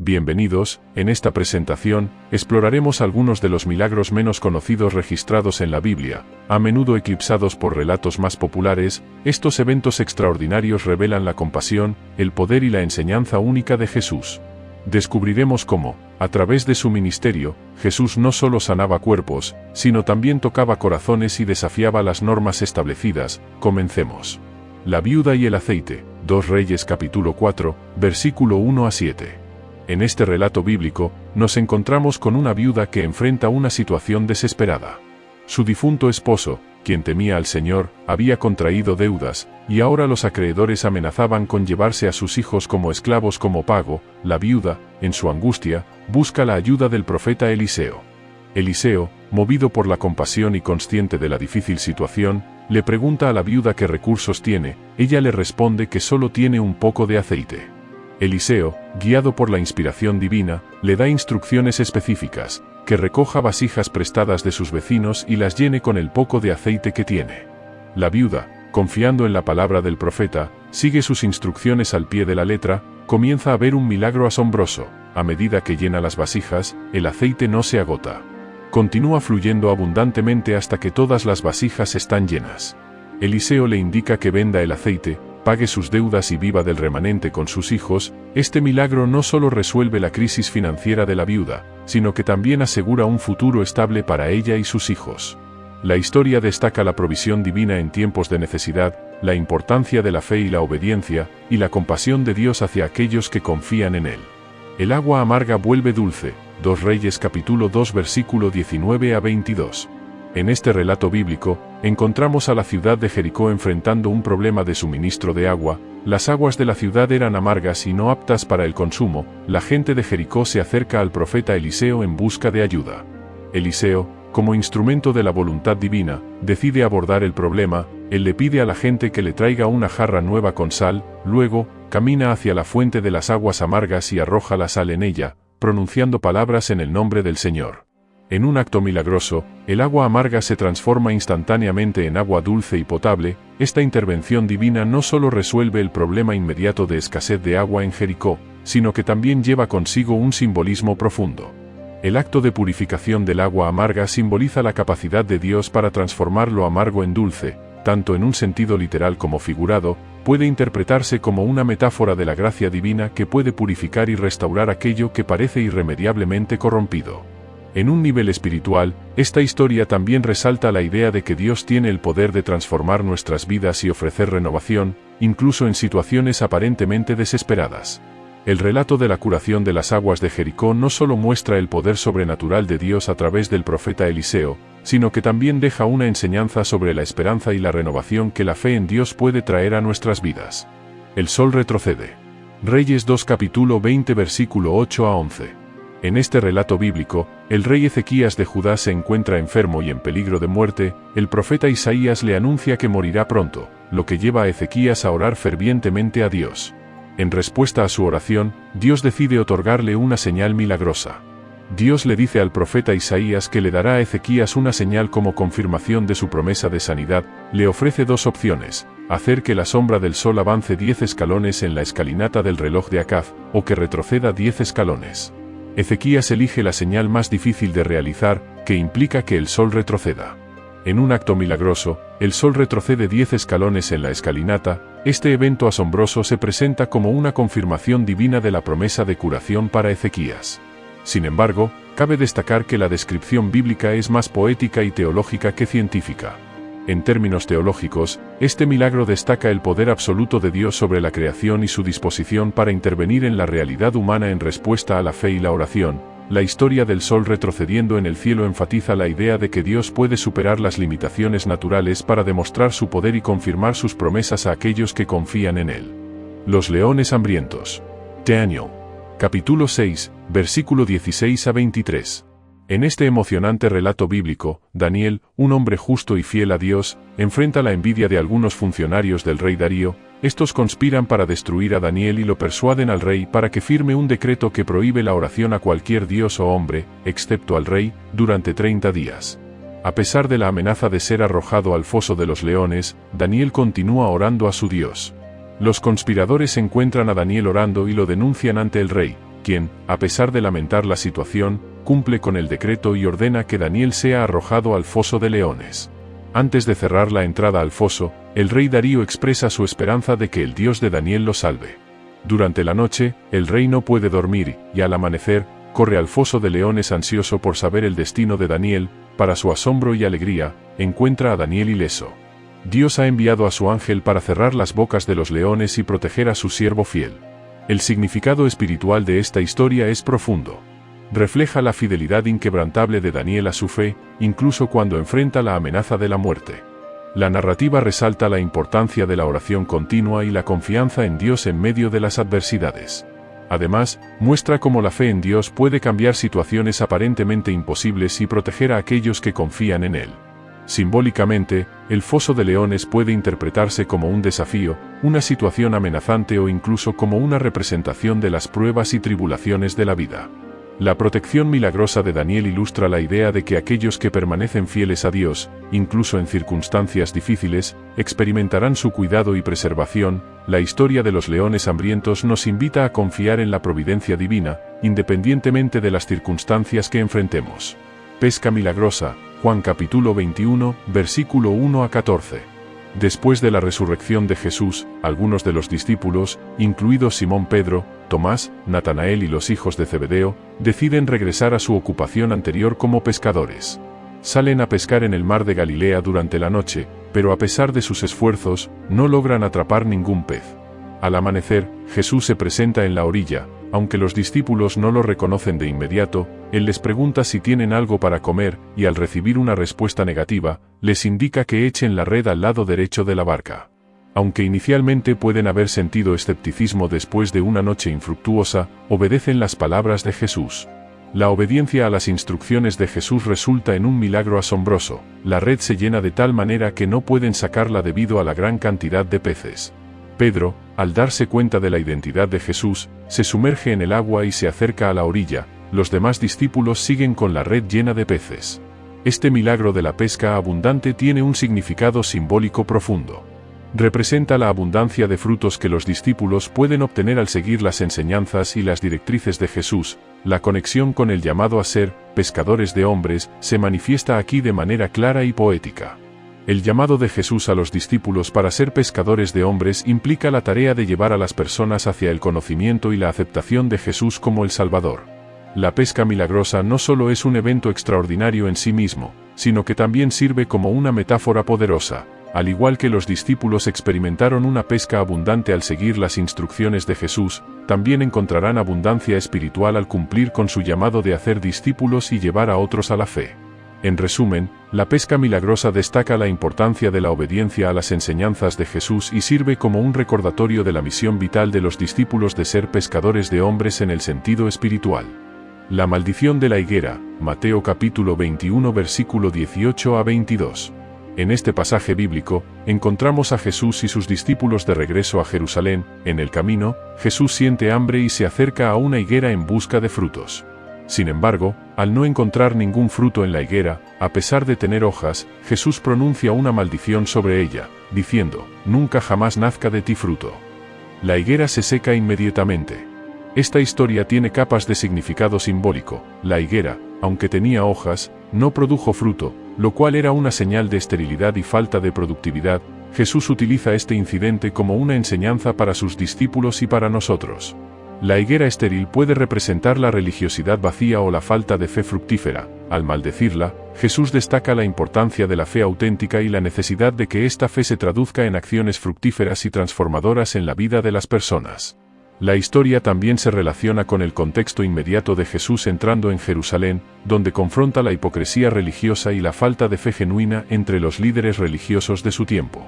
Bienvenidos. En esta presentación, exploraremos algunos de los milagros menos conocidos registrados en la Biblia. A menudo eclipsados por relatos más populares, estos eventos extraordinarios revelan la compasión, el poder y la enseñanza única de Jesús. Descubriremos cómo, a través de su ministerio, Jesús no solo sanaba cuerpos, sino también tocaba corazones y desafiaba las normas establecidas. Comencemos. La viuda y el aceite. 2 Reyes capítulo 4, versículo 1 a 7. En este relato bíblico, nos encontramos con una viuda que enfrenta una situación desesperada. Su difunto esposo, quien temía al Señor, había contraído deudas, y ahora los acreedores amenazaban con llevarse a sus hijos como esclavos como pago. La viuda, en su angustia, busca la ayuda del profeta Eliseo. Eliseo, movido por la compasión y consciente de la difícil situación, le pregunta a la viuda qué recursos tiene. Ella le responde que solo tiene un poco de aceite. Eliseo, guiado por la inspiración divina, le da instrucciones específicas, que recoja vasijas prestadas de sus vecinos y las llene con el poco de aceite que tiene. La viuda, confiando en la palabra del profeta, sigue sus instrucciones al pie de la letra. Comienza a ver un milagro asombroso. A medida que llena las vasijas, el aceite no se agota. Continúa fluyendo abundantemente hasta que todas las vasijas están llenas. Eliseo le indica que venda el aceite, pague sus deudas y viva del remanente con sus hijos. Este milagro no solo resuelve la crisis financiera de la viuda, sino que también asegura un futuro estable para ella y sus hijos. La historia destaca la provisión divina en tiempos de necesidad, la importancia de la fe y la obediencia, y la compasión de Dios hacia aquellos que confían en Él. El agua amarga vuelve dulce. 2 Reyes capítulo 2 versículo 19 a 22. En este relato bíblico, encontramos a la ciudad de Jericó enfrentando un problema de suministro de agua. Las aguas de la ciudad eran amargas y no aptas para el consumo. La gente de Jericó se acerca al profeta Eliseo en busca de ayuda. Eliseo, como instrumento de la voluntad divina, decide abordar el problema. Él le pide a la gente que le traiga una jarra nueva con sal, luego, camina hacia la fuente de las aguas amargas y arroja la sal en ella, pronunciando palabras en el nombre del Señor. En un acto milagroso, el agua amarga se transforma instantáneamente en agua dulce y potable. Esta intervención divina no solo resuelve el problema inmediato de escasez de agua en Jericó, sino que también lleva consigo un simbolismo profundo. El acto de purificación del agua amarga simboliza la capacidad de Dios para transformar lo amargo en dulce, tanto en un sentido literal como figurado. Puede interpretarse como una metáfora de la gracia divina que puede purificar y restaurar aquello que parece irremediablemente corrompido. En un nivel espiritual, esta historia también resalta la idea de que Dios tiene el poder de transformar nuestras vidas y ofrecer renovación, incluso en situaciones aparentemente desesperadas. El relato de la curación de las aguas de Jericó no solo muestra el poder sobrenatural de Dios a través del profeta Eliseo, sino que también deja una enseñanza sobre la esperanza y la renovación que la fe en Dios puede traer a nuestras vidas. El sol retrocede. Reyes 2 capítulo 20 versículo 8 a 11. En este relato bíblico, el rey Ezequías de Judá se encuentra enfermo y en peligro de muerte. El profeta Isaías le anuncia que morirá pronto, lo que lleva a Ezequías a orar fervientemente a Dios. En respuesta a su oración, Dios decide otorgarle una señal milagrosa. Dios le dice al profeta Isaías que le dará a Ezequías una señal como confirmación de su promesa de sanidad. Le ofrece dos opciones: hacer que la sombra del sol avance 10 escalones en la escalinata del reloj de Acaz, o que retroceda 10 escalones. Ezequías elige la señal más difícil de realizar, que implica que el sol retroceda. En un acto milagroso, el sol retrocede 10 escalones en la escalinata. Este evento asombroso se presenta como una confirmación divina de la promesa de curación para Ezequías. Sin embargo, cabe destacar que la descripción bíblica es más poética y teológica que científica. En términos teológicos, este milagro destaca el poder absoluto de Dios sobre la creación y su disposición para intervenir en la realidad humana en respuesta a la fe y la oración. La historia del sol retrocediendo en el cielo enfatiza la idea de que Dios puede superar las limitaciones naturales para demostrar su poder y confirmar sus promesas a aquellos que confían en Él. Los leones hambrientos. Daniel. Capítulo 6, versículo 16 a 23. En este emocionante relato bíblico, Daniel, un hombre justo y fiel a Dios, enfrenta la envidia de algunos funcionarios del rey Darío. Estos conspiran para destruir a Daniel y lo persuaden al rey para que firme un decreto que prohíbe la oración a cualquier dios o hombre, excepto al rey, durante 30 días. A pesar de la amenaza de ser arrojado al foso de los leones, Daniel continúa orando a su Dios. Los conspiradores encuentran a Daniel orando y lo denuncian ante el rey, quien, a pesar de lamentar la situación, cumple con el decreto y ordena que Daniel sea arrojado al foso de leones. Antes de cerrar la entrada al foso, el rey Darío expresa su esperanza de que el Dios de Daniel lo salve. Durante la noche, el rey no puede dormir, y al amanecer, corre al foso de leones ansioso por saber el destino de Daniel. Para su asombro y alegría, encuentra a Daniel ileso. Dios ha enviado a su ángel para cerrar las bocas de los leones y proteger a su siervo fiel. El significado espiritual de esta historia es profundo. Refleja la fidelidad inquebrantable de Daniel a su fe, incluso cuando enfrenta la amenaza de la muerte. La narrativa resalta la importancia de la oración continua y la confianza en Dios en medio de las adversidades. Además, muestra cómo la fe en Dios puede cambiar situaciones aparentemente imposibles y proteger a aquellos que confían en Él. Simbólicamente, el foso de leones puede interpretarse como un desafío, una situación amenazante o incluso como una representación de las pruebas y tribulaciones de la vida. La protección milagrosa de Daniel ilustra la idea de que aquellos que permanecen fieles a Dios, incluso en circunstancias difíciles, experimentarán su cuidado y preservación. La historia de los leones hambrientos nos invita a confiar en la providencia divina, independientemente de las circunstancias que enfrentemos. Pesca milagrosa, Juan capítulo 21, versículo 1 a 14. Después de la resurrección de Jesús, algunos de los discípulos, incluidos Simón Pedro, Tomás, Natanael y los hijos de Zebedeo, deciden regresar a su ocupación anterior como pescadores. Salen a pescar en el mar de Galilea durante la noche, pero a pesar de sus esfuerzos, no logran atrapar ningún pez. Al amanecer, Jesús se presenta en la orilla. Aunque los discípulos no lo reconocen de inmediato, Él les pregunta si tienen algo para comer, y al recibir una respuesta negativa, les indica que echen la red al lado derecho de la barca. Aunque inicialmente pueden haber sentido escepticismo después de una noche infructuosa, obedecen las palabras de Jesús. La obediencia a las instrucciones de Jesús resulta en un milagro asombroso. La red se llena de tal manera que no pueden sacarla debido a la gran cantidad de peces. Pedro, al darse cuenta de la identidad de Jesús, se sumerge en el agua y se acerca a la orilla. Los demás discípulos siguen con la red llena de peces. Este milagro de la pesca abundante tiene un significado simbólico profundo. Representa la abundancia de frutos que los discípulos pueden obtener al seguir las enseñanzas y las directrices de Jesús. La conexión con el llamado a ser pescadores de hombres se manifiesta aquí de manera clara y poética. El llamado de Jesús a los discípulos para ser pescadores de hombres implica la tarea de llevar a las personas hacia el conocimiento y la aceptación de Jesús como el Salvador. La pesca milagrosa no solo es un evento extraordinario en sí mismo, sino que también sirve como una metáfora poderosa. Al igual que los discípulos experimentaron una pesca abundante al seguir las instrucciones de Jesús, también encontrarán abundancia espiritual al cumplir con su llamado de hacer discípulos y llevar a otros a la fe. En resumen, la pesca milagrosa destaca la importancia de la obediencia a las enseñanzas de Jesús y sirve como un recordatorio de la misión vital de los discípulos de ser pescadores de hombres en el sentido espiritual. La maldición de la higuera, Mateo capítulo 21 versículo 18 a 22. En este pasaje bíblico, encontramos a Jesús y sus discípulos de regreso a Jerusalén. En el camino, Jesús siente hambre y se acerca a una higuera en busca de frutos. Sin embargo, al no encontrar ningún fruto en la higuera, a pesar de tener hojas, Jesús pronuncia una maldición sobre ella, diciendo: «Nunca jamás nazca de ti fruto». La higuera se seca inmediatamente. Esta historia tiene capas de significado simbólico. La higuera, aunque tenía hojas, no produjo fruto, lo cual era una señal de esterilidad y falta de productividad. Jesús utiliza este incidente como una enseñanza para sus discípulos y para nosotros. La higuera estéril puede representar la religiosidad vacía o la falta de fe fructífera. Al maldecirla, Jesús destaca la importancia de la fe auténtica y la necesidad de que esta fe se traduzca en acciones fructíferas y transformadoras en la vida de las personas. La historia también se relaciona con el contexto inmediato de Jesús entrando en Jerusalén, donde confronta la hipocresía religiosa y la falta de fe genuina entre los líderes religiosos de su tiempo.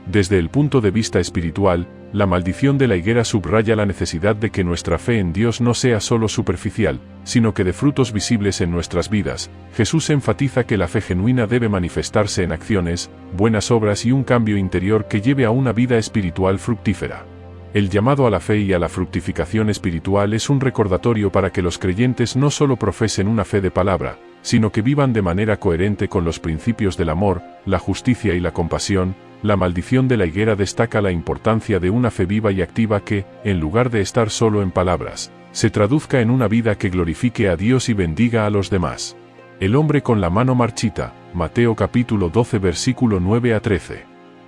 Desde el punto de vista espiritual, la maldición de la higuera subraya la necesidad de que nuestra fe en Dios no sea solo superficial, sino que dé frutos visibles en nuestras vidas. Jesús enfatiza que la fe genuina debe manifestarse en acciones, buenas obras y un cambio interior que lleve a una vida espiritual fructífera. El llamado a la fe y a la fructificación espiritual es un recordatorio para que los creyentes no solo profesen una fe de palabra, sino que vivan de manera coherente con los principios del amor, la justicia y la compasión. La maldición de la higuera destaca la importancia de una fe viva y activa que, en lugar de estar solo en palabras, se traduzca en una vida que glorifique a Dios y bendiga a los demás. El hombre con la mano marchita, Mateo capítulo 12 versículo 9 a 13.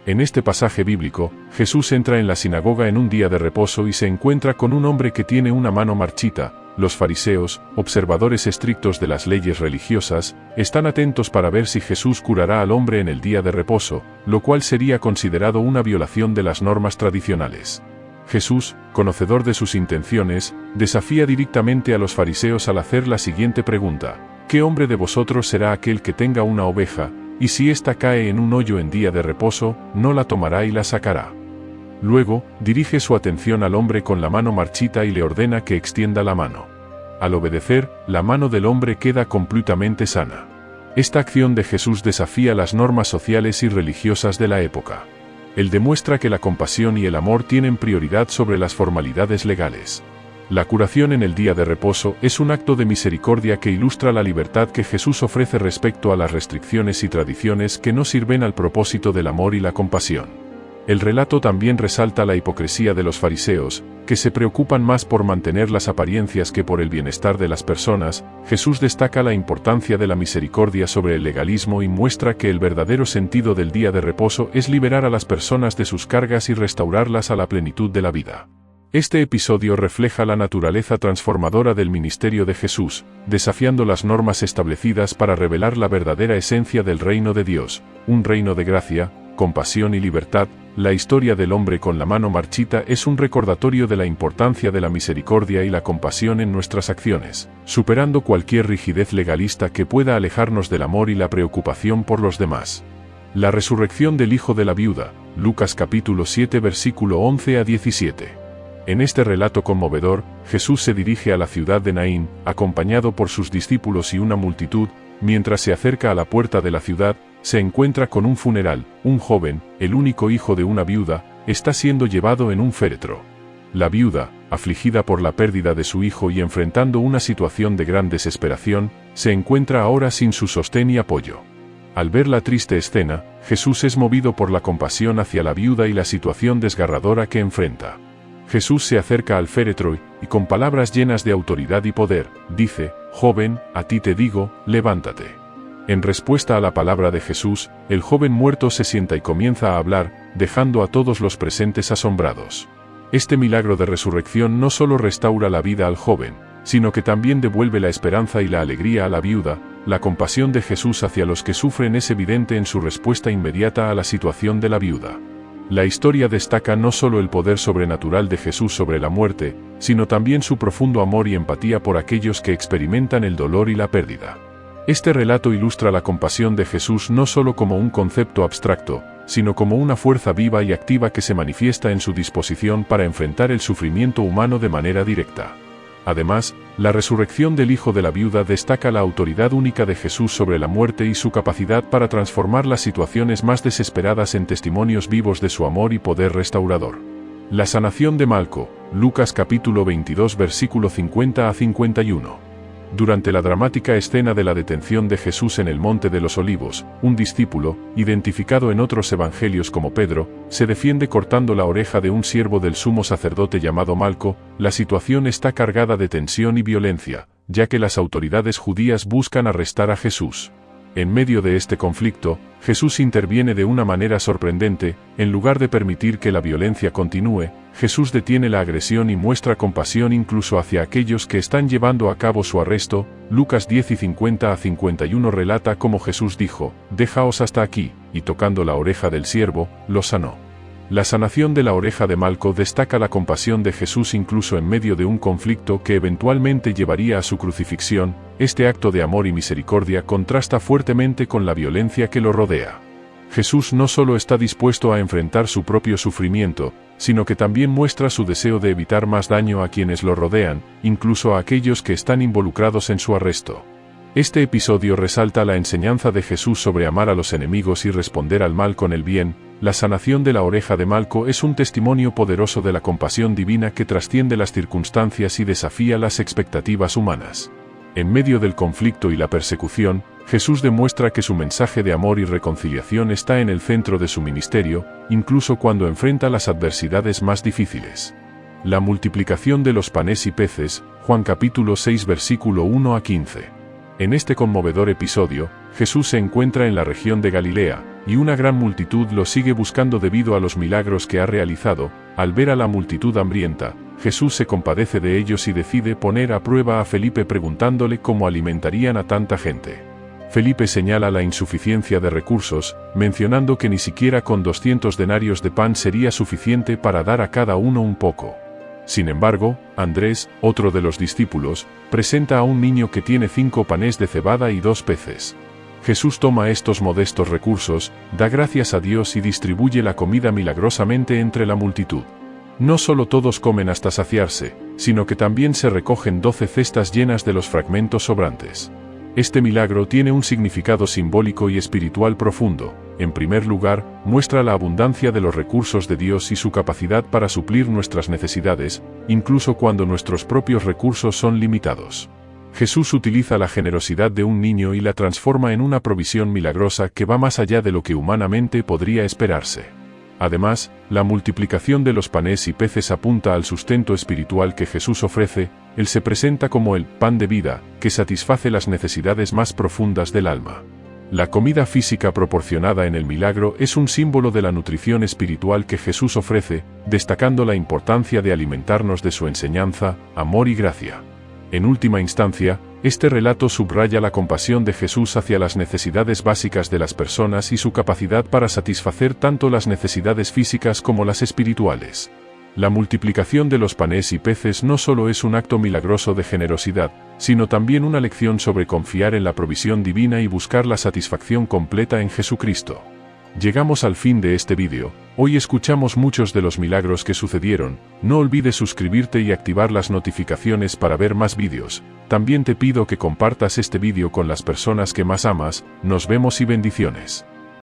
En este pasaje bíblico, Jesús entra en la sinagoga en un día de reposo y se encuentra con un hombre que tiene una mano marchita. Los fariseos, observadores estrictos de las leyes religiosas, están atentos para ver si Jesús curará al hombre en el día de reposo, lo cual sería considerado una violación de las normas tradicionales. Jesús, conocedor de sus intenciones, desafía directamente a los fariseos al hacer la siguiente pregunta: ¿qué hombre de vosotros será aquel que tenga una oveja, y si ésta cae en un hoyo en día de reposo, no la tomará y la sacará? Luego, dirige su atención al hombre con la mano marchita y le ordena que extienda la mano. Al obedecer, la mano del hombre queda completamente sana. Esta acción de Jesús desafía las normas sociales y religiosas de la época. Él demuestra que la compasión y el amor tienen prioridad sobre las formalidades legales. La curación en el día de reposo es un acto de misericordia que ilustra la libertad que Jesús ofrece respecto a las restricciones y tradiciones que no sirven al propósito del amor y la compasión. El relato también resalta la hipocresía de los fariseos, que se preocupan más por mantener las apariencias que por el bienestar de las personas. Jesús destaca la importancia de la misericordia sobre el legalismo y muestra que el verdadero sentido del día de reposo es liberar a las personas de sus cargas y restaurarlas a la plenitud de la vida. Este episodio refleja la naturaleza transformadora del ministerio de Jesús, desafiando las normas establecidas para revelar la verdadera esencia del reino de Dios, un reino de gracia, compasión y libertad. La historia del hombre con la mano marchita es un recordatorio de la importancia de la misericordia y la compasión en nuestras acciones, superando cualquier rigidez legalista que pueda alejarnos del amor y la preocupación por los demás. La resurrección del hijo de la viuda, Lucas capítulo 7 versículo 11 a 17. En este relato conmovedor, Jesús se dirige a la ciudad de Naín, acompañado por sus discípulos y una multitud. Mientras se acerca a la puerta de la ciudad, se encuentra con un funeral. Un joven, el único hijo de una viuda, está siendo llevado en un féretro. La viuda, afligida por la pérdida de su hijo y enfrentando una situación de gran desesperación, se encuentra ahora sin su sostén y apoyo. Al ver la triste escena, Jesús es movido por la compasión hacia la viuda y la situación desgarradora que enfrenta. Jesús se acerca al féretro y, con palabras llenas de autoridad y poder, dice: «Joven, a ti te digo, levántate». En respuesta a la palabra de Jesús, el joven muerto se sienta y comienza a hablar, dejando a todos los presentes asombrados. Este milagro de resurrección no solo restaura la vida al joven, sino que también devuelve la esperanza y la alegría a la viuda. La compasión de Jesús hacia los que sufren es evidente en su respuesta inmediata a la situación de la viuda. La historia destaca no solo el poder sobrenatural de Jesús sobre la muerte, sino también su profundo amor y empatía por aquellos que experimentan el dolor y la pérdida. Este relato ilustra la compasión de Jesús no solo como un concepto abstracto, sino como una fuerza viva y activa que se manifiesta en su disposición para enfrentar el sufrimiento humano de manera directa. Además, la resurrección del hijo de la viuda destaca la autoridad única de Jesús sobre la muerte y su capacidad para transformar las situaciones más desesperadas en testimonios vivos de su amor y poder restaurador. La sanación de Malco, Lucas capítulo 22 versículo 50 a 51. Durante la dramática escena de la detención de Jesús en el Monte de los Olivos, un discípulo, identificado en otros evangelios como Pedro, se defiende cortando la oreja de un siervo del sumo sacerdote llamado Malco. La situación está cargada de tensión y violencia, ya que las autoridades judías buscan arrestar a Jesús. En medio de este conflicto, Jesús interviene de una manera sorprendente. En lugar de permitir que la violencia continúe, Jesús detiene la agresión y muestra compasión incluso hacia aquellos que están llevando a cabo su arresto. Lucas 10 y 50 a 51 relata cómo Jesús dijo: «Dejaos hasta aquí», y tocando la oreja del siervo, lo sanó. La sanación de la oreja de Malco destaca la compasión de Jesús incluso en medio de un conflicto que eventualmente llevaría a su crucifixión. Este acto de amor y misericordia contrasta fuertemente con la violencia que lo rodea. Jesús no solo está dispuesto a enfrentar su propio sufrimiento, sino que también muestra su deseo de evitar más daño a quienes lo rodean, incluso a aquellos que están involucrados en su arresto. Este episodio resalta la enseñanza de Jesús sobre amar a los enemigos y responder al mal con el bien. La sanación de la oreja de Malco es un testimonio poderoso de la compasión divina que trasciende las circunstancias y desafía las expectativas humanas. En medio del conflicto y la persecución, Jesús demuestra que su mensaje de amor y reconciliación está en el centro de su ministerio, incluso cuando enfrenta las adversidades más difíciles. La multiplicación de los panes y peces, Juan capítulo 6 versículo 1 a 15. En este conmovedor episodio, Jesús se encuentra en la región de Galilea, y una gran multitud lo sigue buscando debido a los milagros que ha realizado. Al ver a la multitud hambrienta, Jesús se compadece de ellos y decide poner a prueba a Felipe preguntándole cómo alimentarían a tanta gente. Felipe señala la insuficiencia de recursos, mencionando que ni siquiera con 200 denarios de pan sería suficiente para dar a cada uno un poco. Sin embargo, Andrés, otro de los discípulos, presenta a un niño que tiene 5 panes de cebada y 2 peces. Jesús toma estos modestos recursos, da gracias a Dios y distribuye la comida milagrosamente entre la multitud. No solo todos comen hasta saciarse, sino que también se recogen 12 cestas llenas de los fragmentos sobrantes. Este milagro tiene un significado simbólico y espiritual profundo. En primer lugar, muestra la abundancia de los recursos de Dios y su capacidad para suplir nuestras necesidades, incluso cuando nuestros propios recursos son limitados. Jesús utiliza la generosidad de un niño y la transforma en una provisión milagrosa que va más allá de lo que humanamente podría esperarse. Además, la multiplicación de los panes y peces apunta al sustento espiritual que Jesús ofrece. Él se presenta como el pan de vida, que satisface las necesidades más profundas del alma. La comida física proporcionada en el milagro es un símbolo de la nutrición espiritual que Jesús ofrece, destacando la importancia de alimentarnos de su enseñanza, amor y gracia. En última instancia, este relato subraya la compasión de Jesús hacia las necesidades básicas de las personas y su capacidad para satisfacer tanto las necesidades físicas como las espirituales. La multiplicación de los panes y peces no solo es un acto milagroso de generosidad, sino también una lección sobre confiar en la provisión divina y buscar la satisfacción completa en Jesucristo. Llegamos al fin de este vídeo. Hoy escuchamos muchos de los milagros que sucedieron. No olvides suscribirte y activar las notificaciones para ver más vídeos. También te pido que compartas este vídeo con las personas que más amas. Nos vemos y bendiciones.